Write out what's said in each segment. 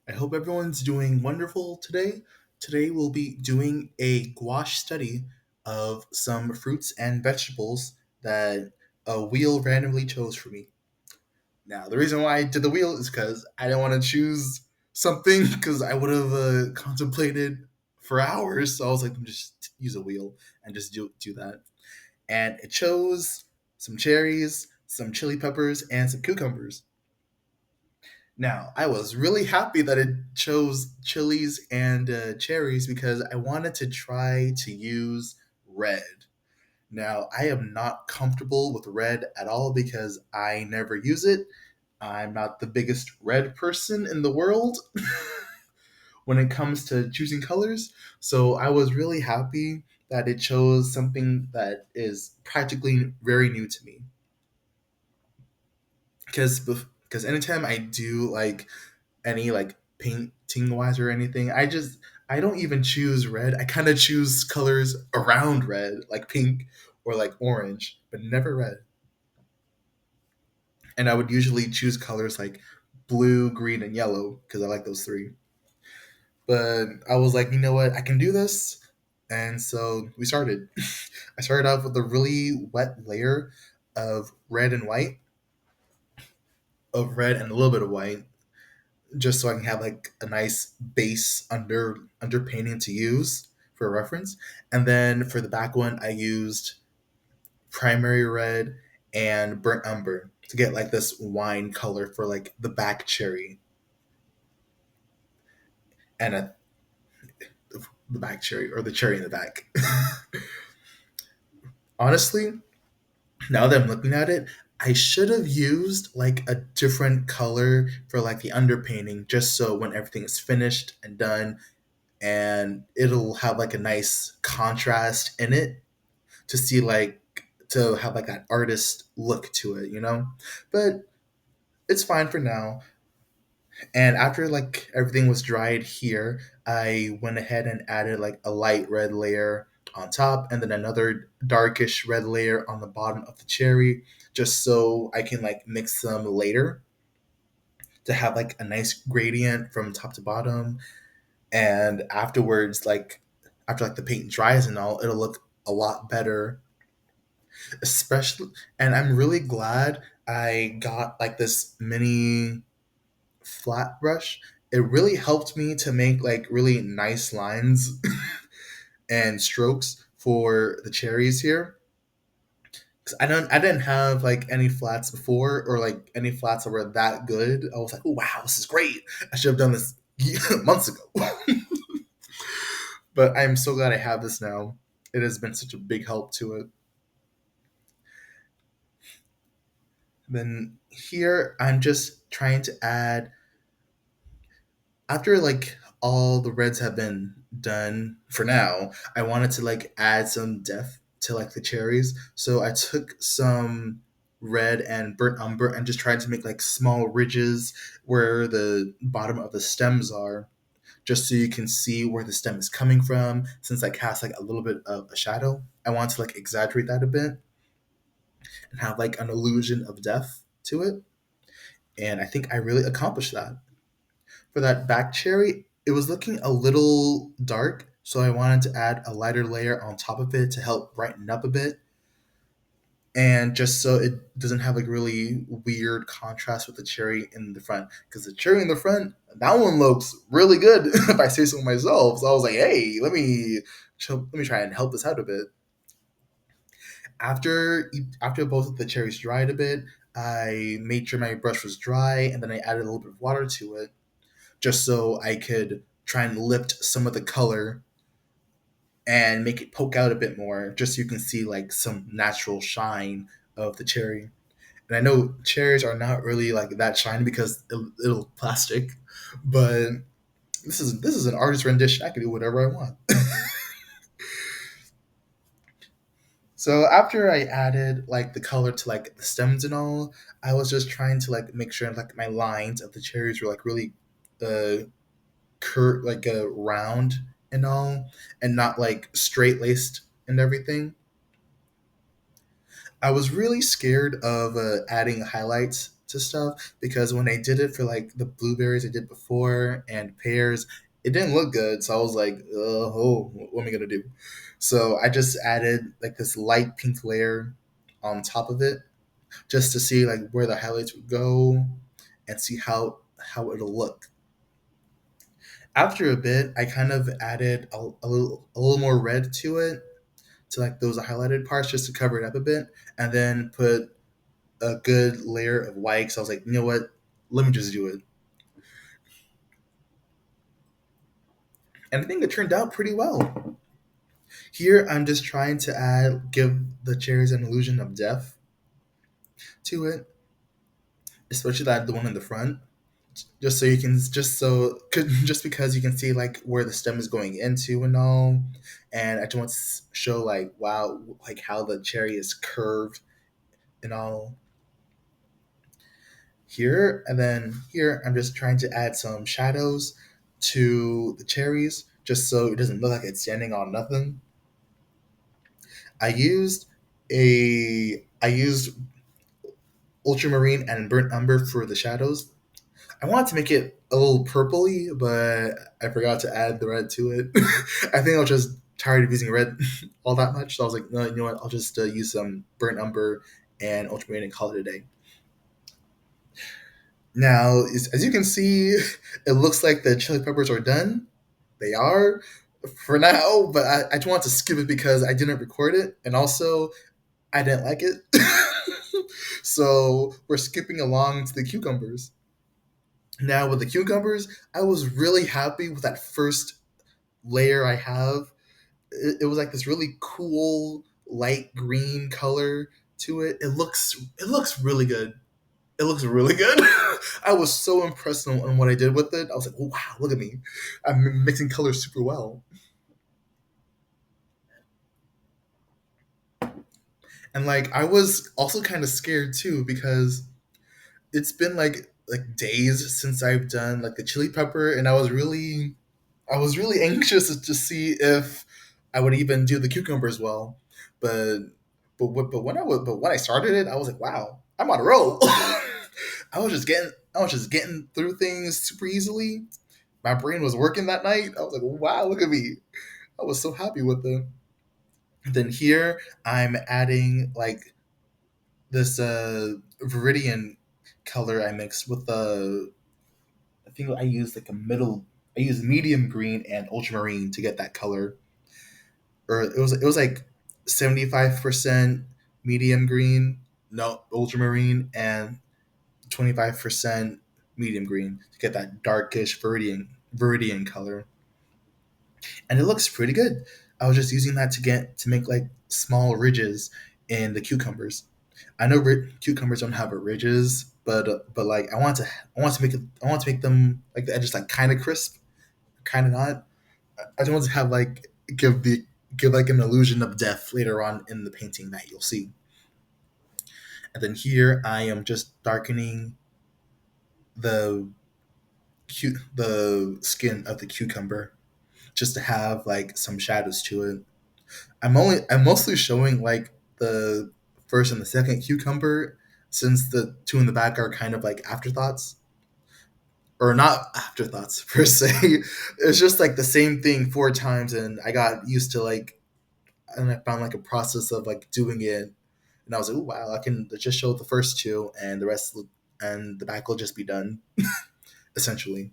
I hope everyone's doing wonderful today. Today we'll be doing a gouache study of some fruits and vegetables that a wheel randomly chose for me. Now, the reason why I did the wheel is because I didn't want to choose something because I would have contemplated for hours. So I was like, let me just use a wheel and just do that. And it chose some cherries, some chili peppers, and some cucumbers. Now, I was really happy that it chose chilies and cherries because I wanted to try to use red. Now, I am not comfortable with red at all because I never use it. I'm not the biggest red person in the world when it comes to choosing colors. So I was really happy that it chose something that is practically very new to me. Because anytime I do like any like painting wise or anything. I don't even choose red. I kind of choose colors around red, like pink or like orange, but never red. And I would usually choose colors like blue, green, and yellow because I like those three. But I was like, you know what, I can do this. And so we started. I started off with a really wet layer of red and white, of red and a little bit of white, just so I can have like a nice base underpainting to use for reference. And then for the back one, I used primary red and burnt umber to get like this wine color for like the back cherry and the back cherry or the cherry in the back. Honestly, now that I'm looking at it, I should have used like a different color for like the underpainting just so when everything is finished and done and it'll have like a nice contrast in it to see like to have like that artist look to it, you know? But it's fine for now. And after like everything was dried here, I went ahead and added like a light red layer on top and then another darkish red layer on the bottom of the cherry just so I can like mix them later to have like a nice gradient from top to bottom. And afterwards, like after like the paint dries and all, it'll look a lot better. Especially, and I'm really glad I got like this mini flat brush. It really helped me to make like really nice lines and strokes for the cherries here. 'Cause I didn't have like any flats before or like any flats that were that good. I was like, oh wow, this is great. I should have done this months ago. But I'm so glad I have this now. It has been such a big help to it. Then here I'm just trying to add after like all the reds have been done for now, I wanted to like add some depth to like the cherries. So I took some red and burnt umber and just tried to make like small ridges where the bottom of the stems are, just so you can see where the stem is coming from. Since I cast like a little bit of a shadow, I want to like exaggerate that a bit and have like an illusion of depth to it. And I think I really accomplished that. For that back cherry, it was looking a little dark, so I wanted to add a lighter layer on top of it to help brighten up a bit. And just so it doesn't have like really weird contrast with the cherry in the front. Because the cherry in the front, that one looks really good if I say so myself. So I was like, hey, let me try and help this out a bit. After both of the cherries dried a bit, I made sure my brush was dry and then I added a little bit of water to it just so I could try and lift some of the color and make it poke out a bit more, just so you can see like some natural shine of the cherry. And I know cherries are not really like that shiny because it'll plastic, but this is an artist rendition. I can do whatever I want. So after I added like the color to like the stems and all, I was just trying to like make sure like my lines of the cherries were like really uh like a round and all, and not like straight laced and everything. I was really scared of adding highlights to stuff because when I did it for like the blueberries I did before and pears, it didn't look good. So I was like, oh, what am I gonna do? So I just added like this light pink layer on top of it just to see like where the highlights would go and see how it'll look. After a bit, I kind of added a little more red to it to like those highlighted parts just to cover it up a bit, and then put a good layer of white. So I was like, you know what? Let me just do it. And I think it turned out pretty well. Here, I'm just trying to give the cherries an illusion of depth to it, especially the one in the front. Just so you can, just because you can see like where the stem is going into and all. And I just want to show like, wow, like how the cherry is curved and all here. And then here, I'm just trying to add some shadows to the cherries just so it doesn't look like it's standing on nothing. I used ultramarine and burnt umber for the shadows. I wanted to make it a little purpley, but I forgot to add the red to it. I think I was just tired of using red all that much, so I was like, no, you know what? I'll just use some burnt umber and ultramarine and call it a day. Now, as you can see, it looks like the chili peppers are done. They are for now, but I just want to skip it because I didn't record it, and also I didn't like it. So we're skipping along to the cucumbers. Now, with the cucumbers, I was really happy with that first layer I have. It was like this really cool light green color to it. It looks really good. It looks really good. I was so impressed on what I did with it. I was like, oh, wow, look at me. I'm mixing colors super well. And like I was also kind of scared too because it's been like days since I've done like the chili pepper, and I was really anxious to see if I would even do the cucumbers well. But but when I started it, I was like, wow, I'm on a roll. I was just getting through things super easily. My brain was working that night. I was like, wow, look at me. I was so happy with it. Then here I'm adding like this viridian color I mixed with I think I used like a middle. I used medium green and ultramarine to get that color. Or it was like 75% medium green, no ultramarine, and 25% medium green to get that darkish viridian color. And it looks pretty good. I was just using that to make like small ridges in the cucumbers. I know cucumbers don't have ridges, but like I want to make them like the edges like kind of crisp, kind of not. I just want to have like give like an illusion of depth later on in the painting that you'll see. And then here I am just darkening the the skin of the cucumber just to have like some shadows to it. I'm mostly showing like the first and the second cucumber since the two in the back are kind of like afterthoughts, or not afterthoughts per se. It's just like the same thing four times, and I got used to like, and I found like a process of like doing it, and I was like, oh wow, I can just show the first two, and the rest and the back will just be done essentially.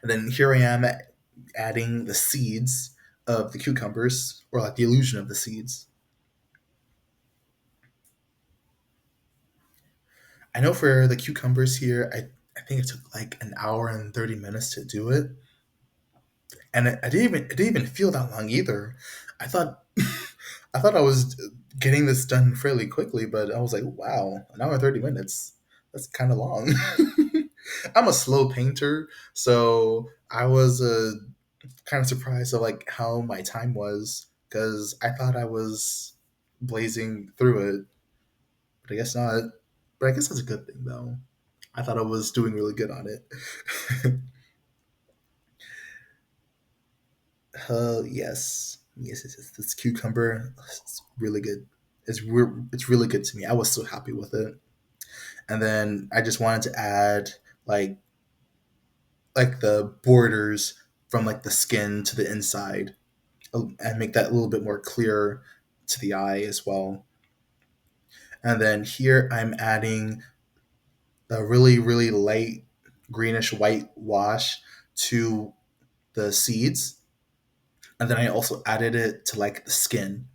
And then here I am adding the seeds of the cucumbers, or like the illusion of the seeds. I know for the cucumbers here, I think it took like an hour and 30 minutes to do it, and it didn't even feel that long either. I thought I thought I was getting this done fairly quickly, but I was like, wow, an hour and 30 minutes. That's kind of long. I'm a slow painter, so I was kind of surprised of like how my time was because I thought I was blazing through it, but I guess not. But I guess that's a good thing though. I thought I was doing really good on it. Yes. Yes. This cucumber, it's really good. It's really good to me. I was so happy with it. And then I just wanted to add like like the borders from like the skin to the inside, and make that a little bit more clear to the eye as well. And then here I'm adding a really, really light greenish white wash to the seeds. And then I also added it to like the skin,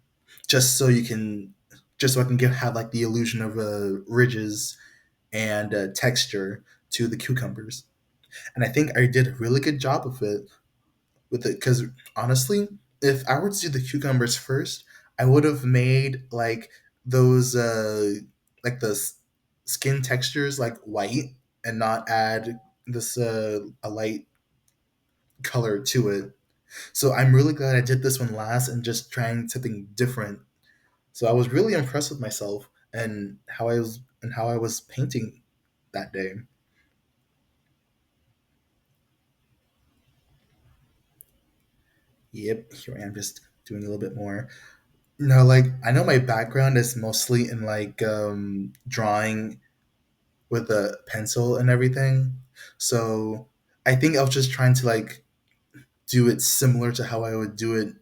just so you can, just so I can have like the illusion of ridges and texture to the cucumbers. And I think I did a really good job of it with it, because honestly, if I were to do the cucumbers first, I would have made like those like the skin textures like white, and not add this a light color to it. So I'm really glad I did this one last and just trying something different. So I was really impressed with myself and how I was painting that day. Yep, here I am just doing a little bit more. No, like I know my background is mostly in like drawing with a pencil and everything. So I think I was just trying to like do it similar to how I would do it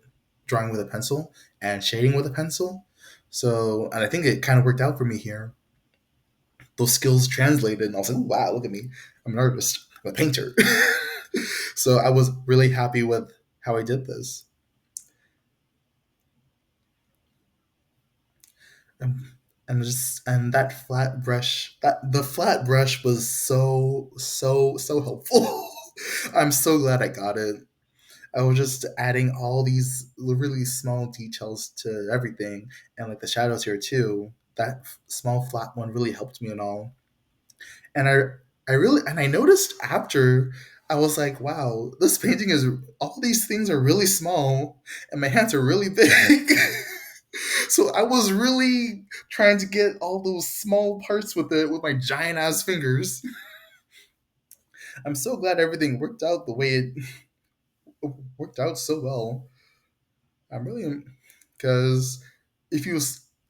drawing with a pencil and shading with a pencil. So, and I think it kind of worked out for me here. Those skills translated, and I was like, wow, look at me. I'm an artist, I'm a painter. So I was really happy with how I did this. Um, and just and that flat brush, that the flat brush was so helpful. I'm so glad I got it. I was just adding all these really small details to everything, and like the shadows here too. That small flat one really helped me and all. And I really, and I noticed after, I was like, wow, this painting is, all these things are really small, and my hands are really big. So I was really trying to get all those small parts with it with my giant ass fingers. I'm so glad everything worked out the way it worked out so well. I'm really, because if you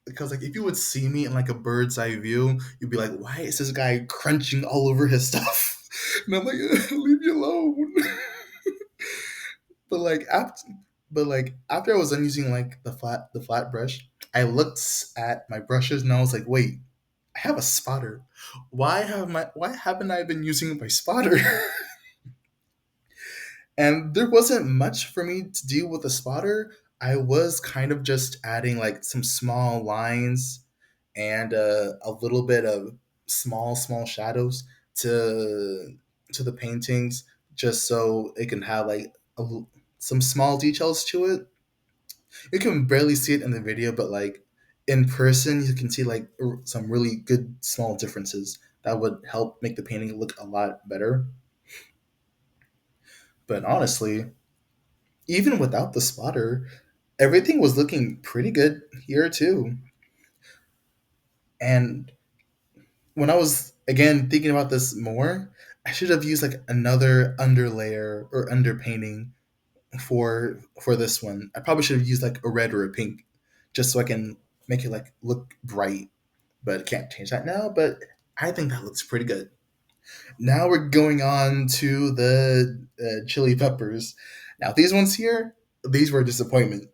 because like if you would see me in like a bird's eye view, you'd be like, why is this guy crunching all over his stuff? And I'm like, leave me alone. but like after but after I was done using like the flat brush, I looked at my brushes and I was like, wait, I have a spotter. Why haven't I been using my spotter? And there wasn't much for me to do with the spotter. I was kind of just adding like some small lines and a little bit of small shadows to the paintings, just so it can have like some small details to it. You can barely see it in the video, but like in person, you can see like some really good small differences that would help make the painting look a lot better. But honestly, even without the spotter, everything was looking pretty good here too. And when I was again thinking about this more, I should have used like another underlayer or underpainting for this one. I probably should have used like a red or a pink, just so I can make it like look bright. But can't change that now. But I think that looks pretty good. Now we're going on to the chili peppers. Now these ones here, these were a disappointment.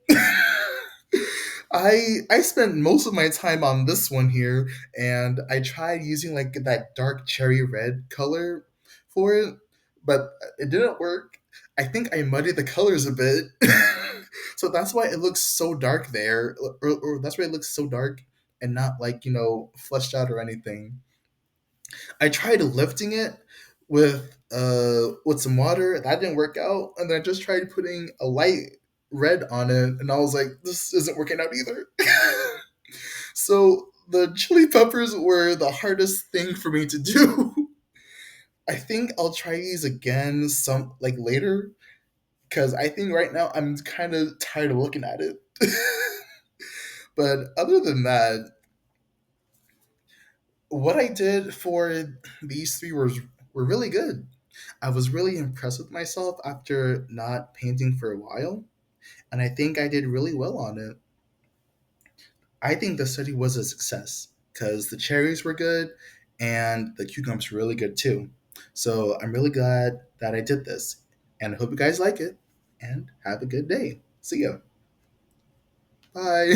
I spent most of my time on this one here, and I tried using like that dark cherry red color for it, but it didn't work. I think I muddied the colors a bit, so that's why it looks so dark there, or that's why it looks so dark and not like fleshed out or anything. I tried lifting it with some water. That didn't work out, and then I just tried putting a light red on it, and I was like, this isn't working out either. So the chili peppers were the hardest thing for me to do. I think I'll try these again some like later, because I think right now I'm kind of tired of looking at it. But other than that, what I did for these three were really good. I was really impressed with myself after not painting for a while, and I think I did really well on it. I think the study was a success because the cherries were good, and the cucumber's really good too. So I'm really glad that I did this, and I hope you guys like it. And have a good day. See ya. Bye.